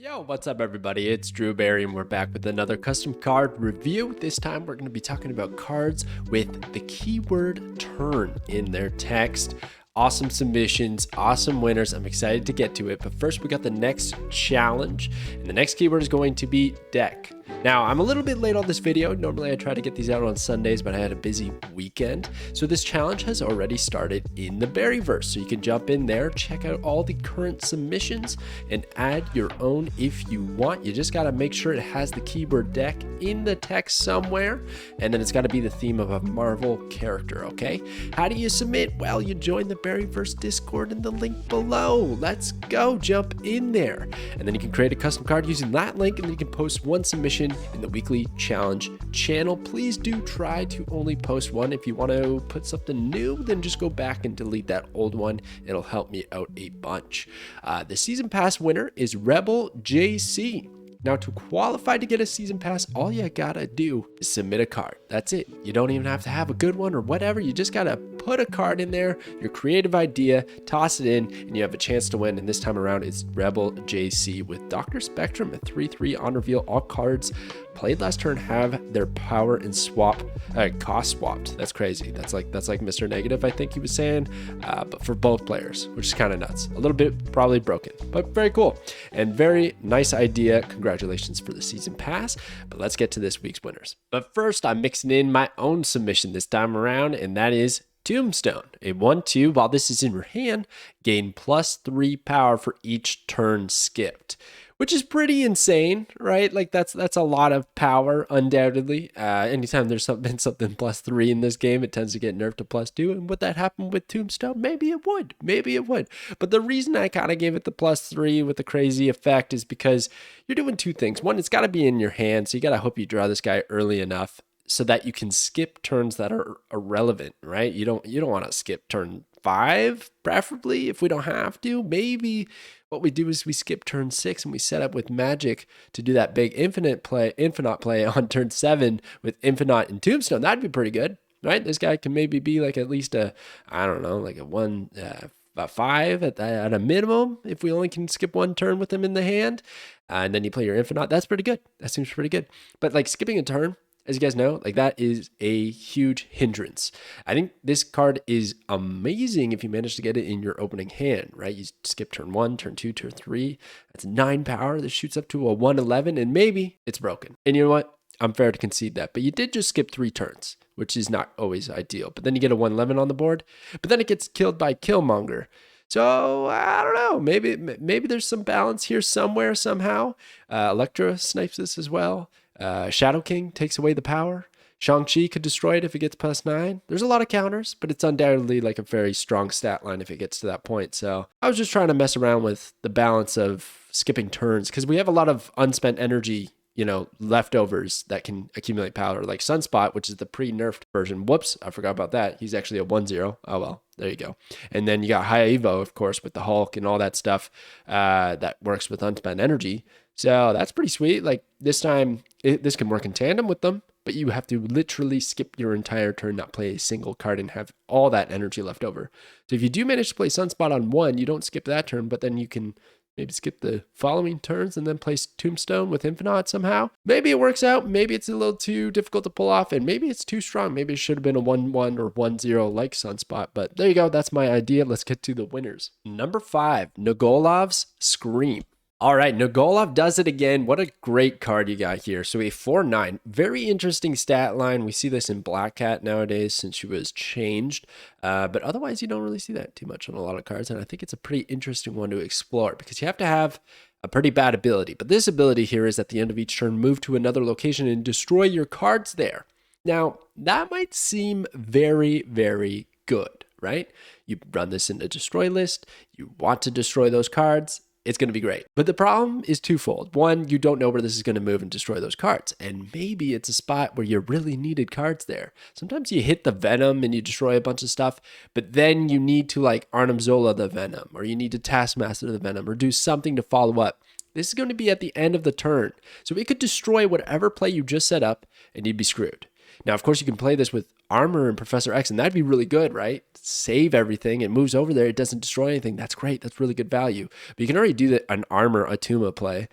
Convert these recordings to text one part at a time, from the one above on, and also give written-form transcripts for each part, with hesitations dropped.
Yo, what's up everybody? It's Drewberry and we're back with another custom card review. This time we're going to be talking about cards with the keyword turn in their text. Awesome submissions, awesome winners. I'm excited to get to it, but first we got the next challenge, and the next keyword is going to be deck. Now, I'm a little bit late on this video. Normally I try to get these out on Sundays, but I had a busy weekend. So this challenge has already started in the Berryverse. So you can jump in there, check out all the current submissions, and add your own if you want. You just gotta make sure it has the keyword deck in the text somewhere, and then it's gotta be the theme of a Marvel character, okay? How do you submit? Well, you join the Berryverse Discord in the link below. Let's go, jump in there. And then you can create a custom card using that link, and then you can post one submission in the weekly challenge channel. Please do try to only post one. If you want to put something new, then just go back and delete that old one. It'll help me out a bunch. The season pass winner is Rebel JC. Now, to qualify to get a season pass, all you gotta do is submit a card. That's it. You don't even have to have a good one or whatever. You just gotta put a card in there, your creative idea, toss it in, and you have a chance to win. And this time around, it's Rebel JC with Dr. Spectrum at 3/3 on reveal. All cards played last turn have their power and cost swapped. That's crazy. That's like Mr. Negative, I think he was saying, but for both players, which is kind of nuts. A little bit probably broken, but very cool and very nice idea. Congratulations for the season pass. But let's get to this week's winners. But first, I'm mixing in my own submission this time around, and that is Tombstone. A 1/2, while this is in your hand, gain +3 power for each turn skipped, which is pretty insane, right? Like that's a lot of power, undoubtedly. Anytime there's been something +3 in this game, it tends to get nerfed to +2. And would that happen with Tombstone? Maybe it would. Maybe it would. But the reason I kind of gave it the +3 with the crazy effect is because you're doing two things. One, it's got to be in your hand, so you got to hope you draw this guy early enough so that you can skip turns that are irrelevant, right? You don't want to skip turn 5, preferably, if we don't have to. Maybe what we do is we skip turn 6 and we set up with Magic to do that big infinite play on turn 7 with Infinite and Tombstone. That'd be pretty good, right? This guy can maybe be like at least a 5 at a minimum if we only can skip one turn with him in the hand. And then you play your Infinite. That's pretty good. That seems pretty good. But like skipping a turn, as you guys know, like that is a huge hindrance. I think this card is amazing if you manage to get it in your opening hand, right? You skip turn 1, turn 2, turn 3. That's 9 power. This shoots up to a 1/11, and maybe it's broken. And you know what? I'm fair to concede that. But you did just skip 3 turns, which is not always ideal. But then you get a 1/11 on the board. But then it gets killed by Killmonger. So I don't know. Maybe there's some balance here somewhere, somehow. Elektra snipes this as well. Shadow King takes away the power. Shang-Chi could destroy it if it gets +9. There's a lot of counters, but it's undoubtedly like a very strong stat line if it gets to that point. So I was just trying to mess around with the balance of skipping turns because we have a lot of unspent energy, leftovers that can accumulate power, like Sunspot, which is the pre-nerfed version. Whoops, I forgot about that. He's actually a 1/0. Oh well, there you go. And then you got High Evo, of course, with the Hulk and all that stuff that works with unspent energy. So that's pretty sweet. Like this time, this can work in tandem with them, but you have to literally skip your entire turn, not play a single card, and have all that energy left over. So if you do manage to play Sunspot on 1, you don't skip that turn, but then you can maybe skip the following turns and then place Tombstone with Infinite somehow. Maybe it works out. Maybe it's a little too difficult to pull off, and maybe it's too strong. Maybe it should have been a 1/1 or 1/0 like Sunspot, but there you go. That's my idea. Let's get to the winners. Number 5, Nogoalov's Scream. All right, Nogoalov does it again. What a great card you got here. So a 4/9, very interesting stat line. We see this in Black Cat nowadays since she was changed, but otherwise you don't really see that too much on a lot of cards, and I think it's a pretty interesting one to explore because you have to have a pretty bad ability. But this ability here is at the end of each turn, move to another location and destroy your cards there. Now, that might seem very, very good, right? You run this in a destroy list, you want to destroy those cards, it's going to be great. But the problem is twofold. One, you don't know where this is going to move and destroy those cards. And maybe it's a spot where you really needed cards there. Sometimes you hit the Venom and you destroy a bunch of stuff, but then you need to like Arnim Zola the Venom, or you need to Taskmaster the Venom, or do something to follow up. This is going to be at the end of the turn. So it could destroy whatever play you just set up and you'd be screwed. Now, of course, you can play this with Armor and Professor X, and that'd be really good, right? Save everything. It moves over there. It doesn't destroy anything. That's great. That's really good value. But you can already do an Armor Atuma play.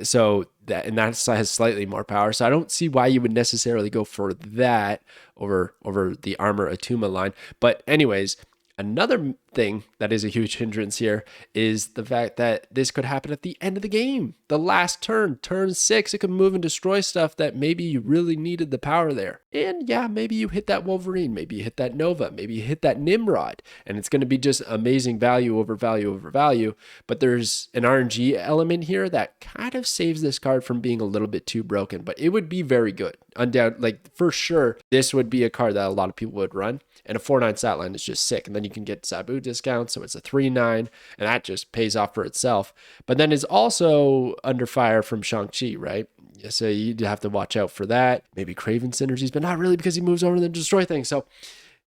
So that has slightly more power. So I don't see why you would necessarily go for that over the Armor Atuma line. But anyways, another thing that is a huge hindrance here is the fact that this could happen at the end of the game. The last turn 6, it could move and destroy stuff that maybe you really needed the power there. And yeah, maybe you hit that Wolverine, maybe you hit that Nova, maybe you hit that Nimrod, and it's going to be just amazing value over value over value. But there's an RNG element here that kind of saves this card from being a little bit too broken, but it would be very good. Undoubtedly, for sure, this would be a card that a lot of people would run. And a 4/9 stat line is just sick. And then you can get Sabu discount, so it's a 3/9, and that just pays off for itself. But then it's also under fire from Shang-Chi, right? So you'd have to watch out for that. Maybe Craven synergies, but not really because he moves over and then destroy things. So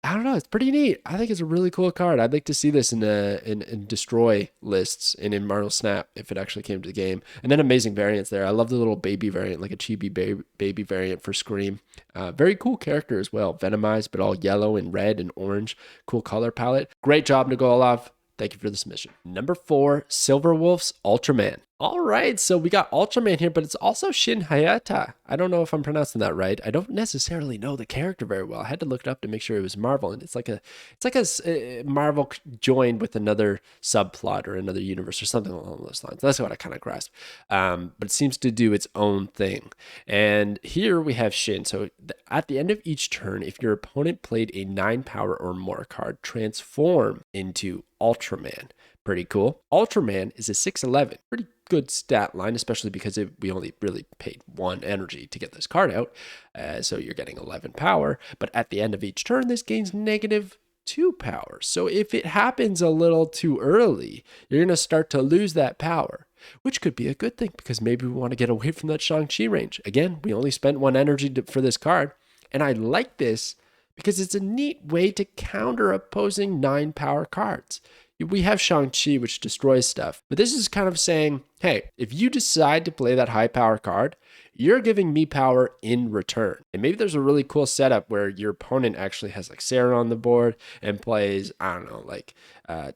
I don't know. It's pretty neat. I think it's a really cool card. I'd like to see this in destroy lists and in Marvel Snap if it actually came to the game. And then amazing variants there. I love the little baby variant, like a chibi baby variant for Scream. Very cool character as well. Venomized, but all yellow and red and orange. Cool color palette. Great job, Nogoalov. Thank you for the submission. Number 4, Silverwolf's Ultraman. All right, so we got Ultraman here, but it's also Shin Hayata. I don't know if I'm pronouncing that right. I don't necessarily know the character very well. I had to look it up to make sure it was Marvel, and it's like a Marvel joined with another subplot or another universe or something along those lines. That's what I kind of grasp. But it seems to do its own thing. And here we have Shin. So at the end of each turn, if your opponent played a 9 power or more card, transform into Ultraman. Pretty cool. Ultraman is a 6/11. Pretty good stat line, especially because we only really paid 1 energy to get this card out. So you're getting 11 power. But at the end of each turn, this gains -2 power. So if it happens a little too early, you're going to start to lose that power, which could be a good thing because maybe we want to get away from that Shang-Chi range. Again, we only spent 1 energy for this card. And I like this because it's a neat way to counter opposing 9 power cards. We have Shang-Chi, which destroys stuff. But this is kind of saying, hey, if you decide to play that high power card, you're giving me power in return. And maybe there's a really cool setup where your opponent actually has like Sarah on the board and plays, I don't know, like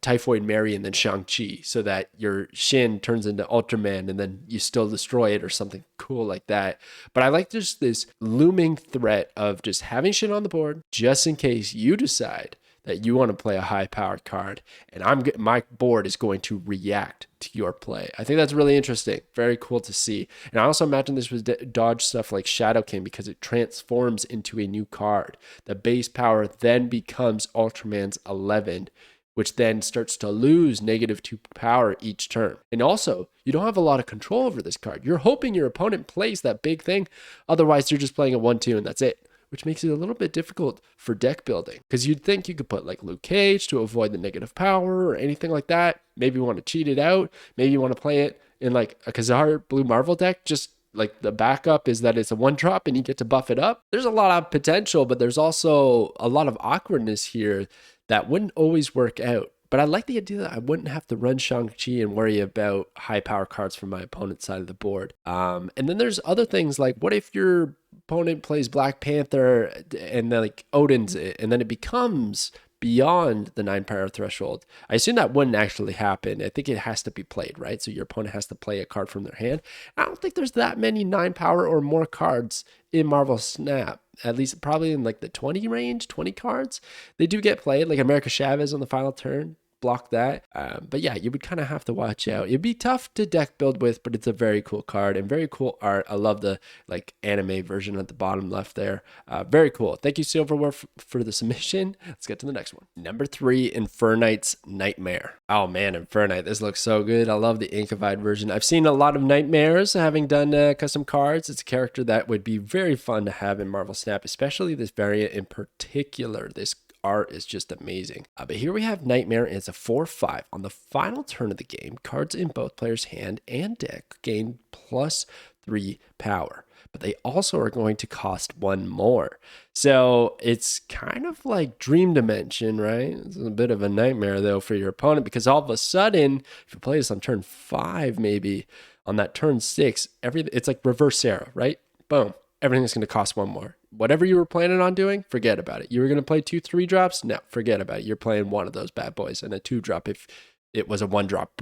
Typhoid Mary and then Shang-Chi, so that your Shin turns into Ultraman and then you still destroy it or something cool like that. But I like just this looming threat of just having Shin on the board just in case you decide that you want to play a high-powered card, and my board is going to react to your play. I think that's really interesting. Very cool to see. And I also imagine this was dodge stuff like Shadow King because it transforms into a new card. The base power then becomes Ultraman's 11, which then starts to lose -2 power each turn. And also, you don't have a lot of control over this card. You're hoping your opponent plays that big thing. Otherwise, you're just playing a 1/2 and that's it, which makes it a little bit difficult for deck building because you'd think you could put like Luke Cage to avoid the negative power or anything like that. Maybe you want to cheat it out. Maybe you want to play it in like a Khazar Blue Marvel deck. Just like the backup is that it's a 1-drop and you get to buff it up. There's a lot of potential, but there's also a lot of awkwardness here that wouldn't always work out. But I like the idea that I wouldn't have to run Shang-Chi and worry about high power cards from my opponent's side of the board. And then there's other things like, what if your opponent plays Black Panther and then like Odin's it, and then it becomes beyond the 9 power threshold? I assume that wouldn't actually happen. I think it has to be played, right? So your opponent has to play a card from their hand. I don't think there's that many 9 power or more cards in Marvel Snap. At least probably in like the 20 range, 20 cards. They do get played, like America Chavez on the final turn. Block that. But yeah, you would kind of have to watch out. It'd be tough to deck build with, but it's a very cool card and very cool art. I love the like anime version at the bottom left there. Very cool. Thank you, Silverwolf, for the submission. Let's get to the next one. Number 3, Infernite's Nightmare. Oh man, Infernite. This looks so good. I love the Inkified version. I've seen a lot of Nightmares having done custom cards. It's a character that would be very fun to have in Marvel Snap, especially this variant in particular. This art is just amazing. But here we have Nightmare, and it's a 4/5. On the final turn of the game, cards in both players' hand and deck gain +3 power. But they also are going to cost 1 more. So it's kind of like Dream Dimension, right? It's a bit of a nightmare, though, for your opponent, because all of a sudden, if you play this on turn 5, maybe, on that turn 6, it's like reverse Sarah, right? Boom. Everything's going to cost 1 more. whatever you were planning on doing, forget about it. You were going to play 2 3 drops? No, forget about it. You're playing one of those bad boys and a 2 drop if it was a 1 drop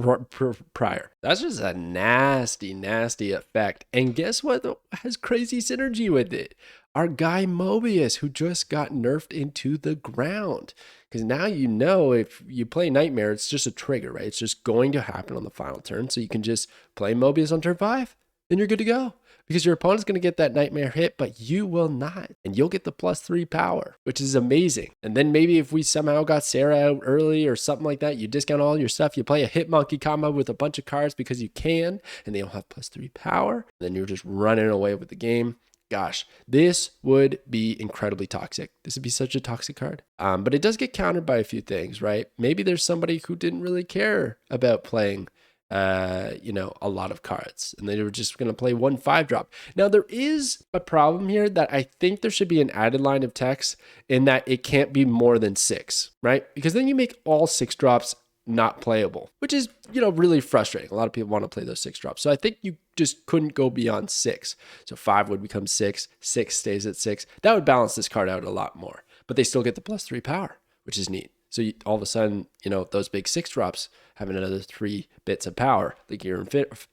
prior. That's just a nasty, nasty effect. And guess what has crazy synergy with it? Our guy Mobius, who just got nerfed into the ground. Because now you know if you play Nightmare, it's just a trigger, right? It's just going to happen on the final turn. So you can just play Mobius on turn 5 and you're good to go. Because your opponent's going to get that Nightmare hit, but you will not. And you'll get the +3 power, which is amazing. And then maybe if we somehow got Sarah out early or something like that, you discount all your stuff, you play a Hit Monkey combo with a bunch of cards because you can, and they all have +3 power. And then you're just running away with the game. Gosh, this would be incredibly toxic. This would be such a toxic card. But it does get countered by a few things, right? Maybe there's somebody who didn't really care about playing a lot of cards, and they were just going to play 1 5-drop. Now, there is a problem here that I think there should be an added line of text in that it can't be more than 6, right? Because then you make all 6 drops not playable, which is, really frustrating. A lot of people want to play those 6 drops. So I think you just couldn't go beyond 6. So 5 would become 6, 6 stays at 6. That would balance this card out a lot more, but they still get the +3 power, which is neat. So all of a sudden, those big 6 drops having another 3 bits of power, like your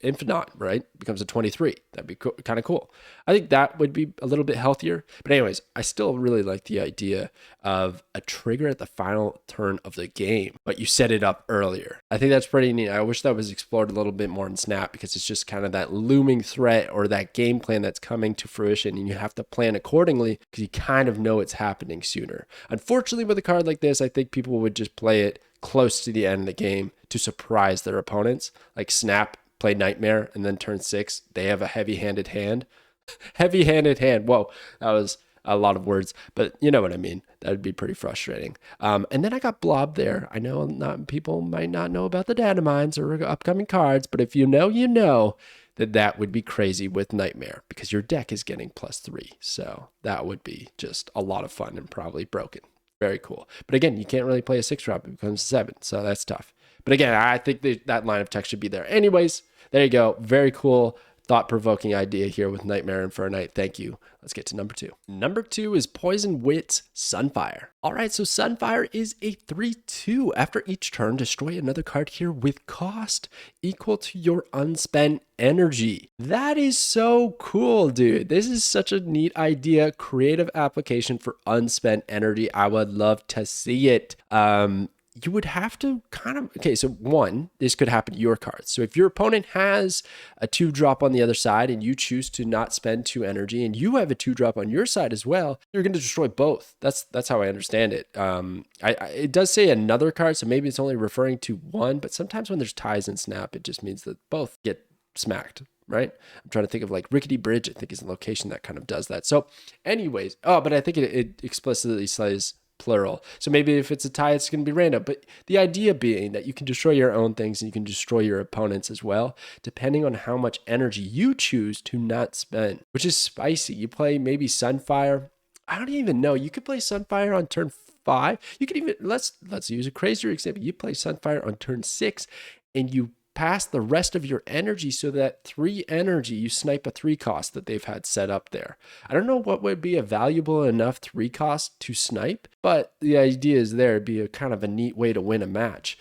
Infinite, right? Becomes a 23. That'd be kind of cool. I think that would be a little bit healthier. But anyways, I still really like the idea of a trigger at the final turn of the game, but you set it up earlier. I think that's pretty neat. I wish that was explored a little bit more in Snap, because it's just kind of that looming threat or that game plan that's coming to fruition, and you have to plan accordingly because you kind of know it's happening sooner. Unfortunately, with a card like this, I think people would just play it close to the end of the game to surprise their opponents. Like Snap played Nightmare, and then turn 6, they have a heavy-handed hand. Heavy-handed hand. Whoa, that was a lot of words, but you know what I mean. That would be pretty frustrating. And then I got Blob there. I know people might not know about the data mines or upcoming cards, but if you know that would be crazy with Nightmare, because your deck is getting +3. So that would be just a lot of fun and probably broken. Very cool. But again, you can't really play a 6-drop. It becomes 7. So that's tough. But again, I think that line of text should be there. Anyways, there you go. Very cool, thought-provoking idea here with Nightmare and for a Night. Thank you. Let's get to number 2. Number 2 is Poison Wit's Sunfire. All right, so Sunfire is a 3/2. After each turn, destroy another card here with cost equal to your unspent energy. That is so cool, dude. This is such a neat idea. Creative application for unspent energy. I would love to see it. You would have to okay, so 1, this could happen to your cards. So if your opponent has a 2-drop on the other side and you choose to not spend 2 energy, and you have a 2-drop on your side as well, you're going to destroy both. That's how I understand it. It does say another card, so maybe it's only referring to 1, but sometimes when there's ties in Snap, it just means that both get smacked, right? I'm trying to think of like Rickety Bridge, I think is a location that kind of does that. So anyways, but I think it explicitly says plural. So maybe if it's a tie, it's going to be random. But the idea being that you can destroy your own things and you can destroy your opponents as well, depending on how much energy you choose to not spend, which is spicy. You play maybe Sunfire. I don't even know. You could play Sunfire on turn 5. You could even, let's use a crazier example. You play Sunfire on turn 6 and you pass the rest of your energy so that 3 energy, you snipe a 3 cost that they've had set up there. I don't know what would be a valuable enough 3 cost to snipe, but the idea is there. It'd be a kind of a neat way to win a match.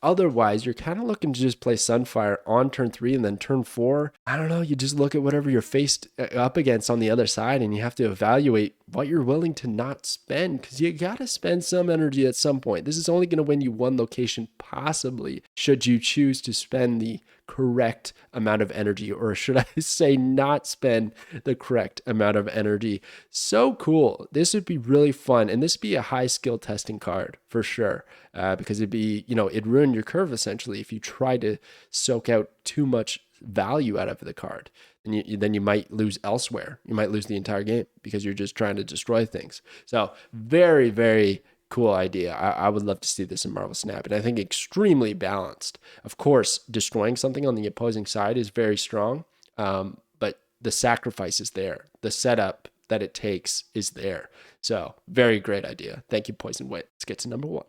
Otherwise, you're kind of looking to just play Sunfire on turn 3 and then turn 4. I don't know. You just look at whatever you're faced up against on the other side, and you have to evaluate what you're willing to not spend, because you got to spend some energy at some point. This is only going to win you 1 location, possibly, should you choose to spend the correct amount of energy, or should I say not spend the correct amount of energy. So cool. This would be really fun, and this would be a high skill testing card for sure, because it'd be, it'd ruin your curve essentially if you try to soak out too much value out of the card. And then you might lose elsewhere. You might lose the entire game because you're just trying to destroy things. So very, very cool idea. I would love to see this in Marvel Snap, and I think extremely balanced. Of course, destroying something on the opposing side is very strong, but the sacrifice is there. The setup that it takes is there. So very great idea. Thank you, Poison Wit. Let's get to number 1.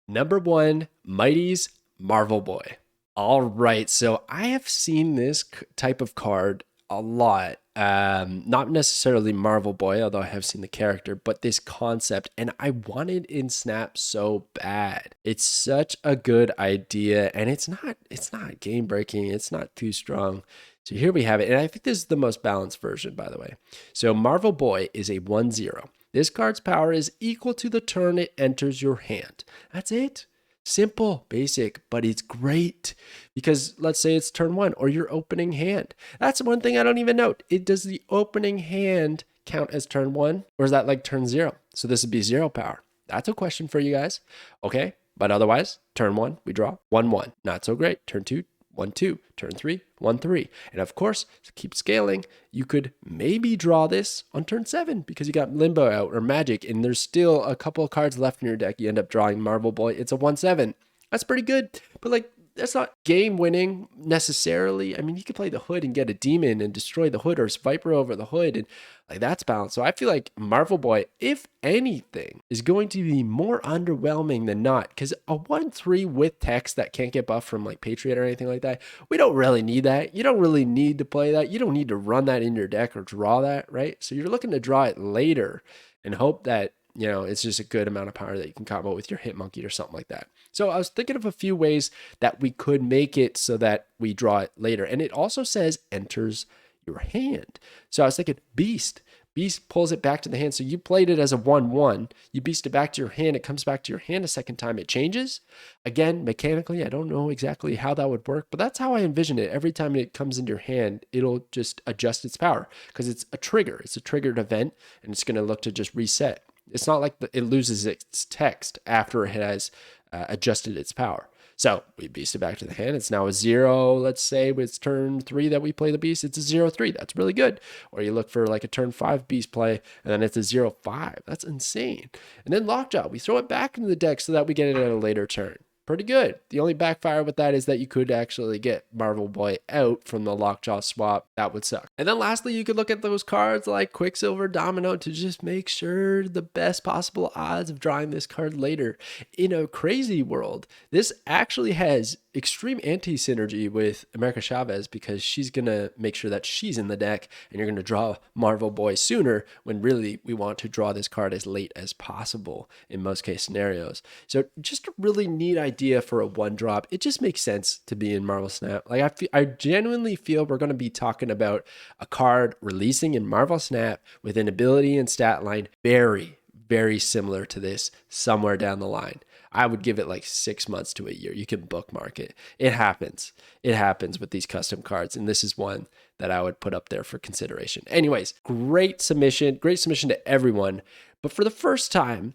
Number 1, Mighty's Marvel Boy. All right, so I have seen this type of card a lot. Not necessarily Marvel Boy, although I have seen the character, but this concept, and I want it in Snap so bad. It's such a good idea, and it's not game breaking, it's not too strong. So here we have it, and I think this is the most balanced version, by the way. So Marvel Boy is a 1/0. This card's power is equal to the turn it enters your hand. That's it. Simple, basic, but it's great because let's say it's turn 1 or your opening hand. That's one thing I don't even note. Does the opening hand count as turn 1 or is that like turn 0? So this would be 0 power. That's a question for you guys. Okay, but otherwise, turn 1, we draw 1/1. Not so great. Turn 2, 1/2, turn 3, 1/3. And of course, to keep scaling, you could maybe draw this on turn 7 because you got Limbo out or Magic and there's still a couple of cards left in your deck. You end up drawing Marvel Boy. It's a 1/7. That's pretty good. But like, that's not game winning necessarily. I mean, you could play the Hood and get a demon and destroy the Hood or Viper over the Hood and like that's balanced. So I feel like Marvel Boy, if anything, is going to be more underwhelming than not because a 1/3 with text that can't get buffed from like Patriot or anything like that, we don't really need that. You don't really need to play that. You don't need to run that in your deck or draw that, right? So you're looking to draw it later and hope that, you know, it's just a good amount of power that you can combo with your Hit Monkey or something like that. So I was thinking of a few ways that we could make it so that we draw it later. And it also says enters your hand. So I was thinking Beast. Beast pulls it back to the hand. So you played it as a 1/1. You beast it back to your hand. It comes back to your hand a second time. It changes. Again, mechanically, I don't know exactly how that would work, but that's how I envision it. Every time it comes into your hand, it'll just adjust its power because it's a trigger. It's a triggered event, and it's going to look to just reset. It's not like it loses its text after it has adjusted its power. So we beast it back to the hand. It's now a 0. Let's say it's turn 3 that we play the beast. It's a 0/3. That's really good. Or you look for like a turn 5 beast play, and then it's a 0/5. That's insane. And then Lockjaw. We throw it back into the deck so that we get it at a later turn. Pretty good. The only backfire with that is that you could actually get Marvel Boy out from the Lockjaw swap. That would suck. And then lastly, you could look at those cards like Quicksilver Domino to just make sure the best possible odds of drawing this card later. In a crazy world, this actually has extreme anti-synergy with America Chavez because she's going to make sure that she's in the deck and you're going to draw Marvel Boy sooner when really we want to draw this card as late as possible in most case scenarios. So just a really neat idea for a 1-drop. It just makes sense to be in Marvel Snap. Like I genuinely feel we're going to be talking about a card releasing in Marvel Snap with an ability and stat line very, very similar to this somewhere down the line. I would give it like 6 months to a year. You can bookmark it. It happens. It happens with these custom cards. And this is one that I would put up there for consideration. Anyways, great submission to everyone. But for the first time,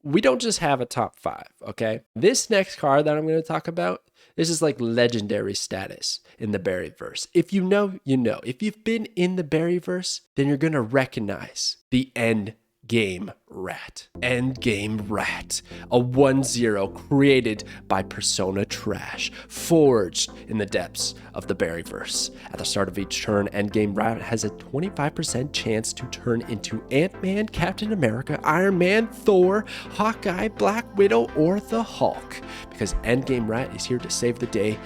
we don't just have a top 5, okay? This next card that I'm going to talk about, this is like legendary status in the Berryverse. If you know, you know. If you've been in the Berryverse, then you're going to recognize the Endgame Rat. Endgame Rat, a 1/0 created by Persona Trash, forged in the depths of the Berryverse. At the start of each turn, Endgame Rat has a 25% chance to turn into Ant-Man, Captain America, Iron Man, Thor, Hawkeye, Black Widow, or the Hulk. Because Endgame Rat is here to save the day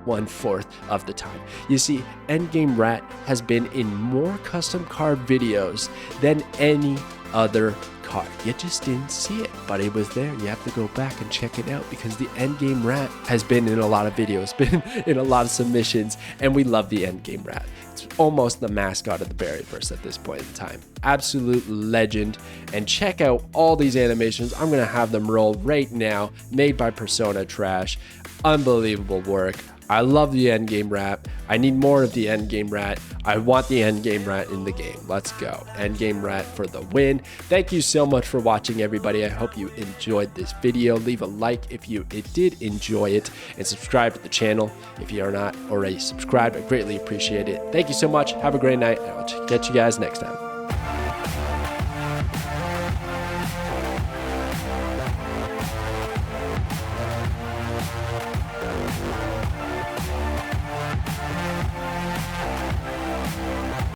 1/4 of the time. You see, Endgame Rat has been in more custom card videos than any other card. You just didn't see it, but it was there. You have to go back and check it out because the Endgame Rat has been in a lot of videos, been in a lot of submissions, and we love the Endgame Rat. It's almost the mascot of the Berryverse at this point in time. Absolute legend. And check out all these animations. I'm going to have them roll right now, made by Persona Trash. Unbelievable work. I love the Endgame Rat. I need more of the Endgame Rat. I want the Endgame Rat in the game. Let's go. Endgame Rat for the win. Thank you so much for watching, everybody. I hope you enjoyed this video. Leave a like if you did enjoy it, and subscribe to the channel if you are not already subscribed. I greatly appreciate it. Thank you so much. Have a great night, and I'll catch you guys next time.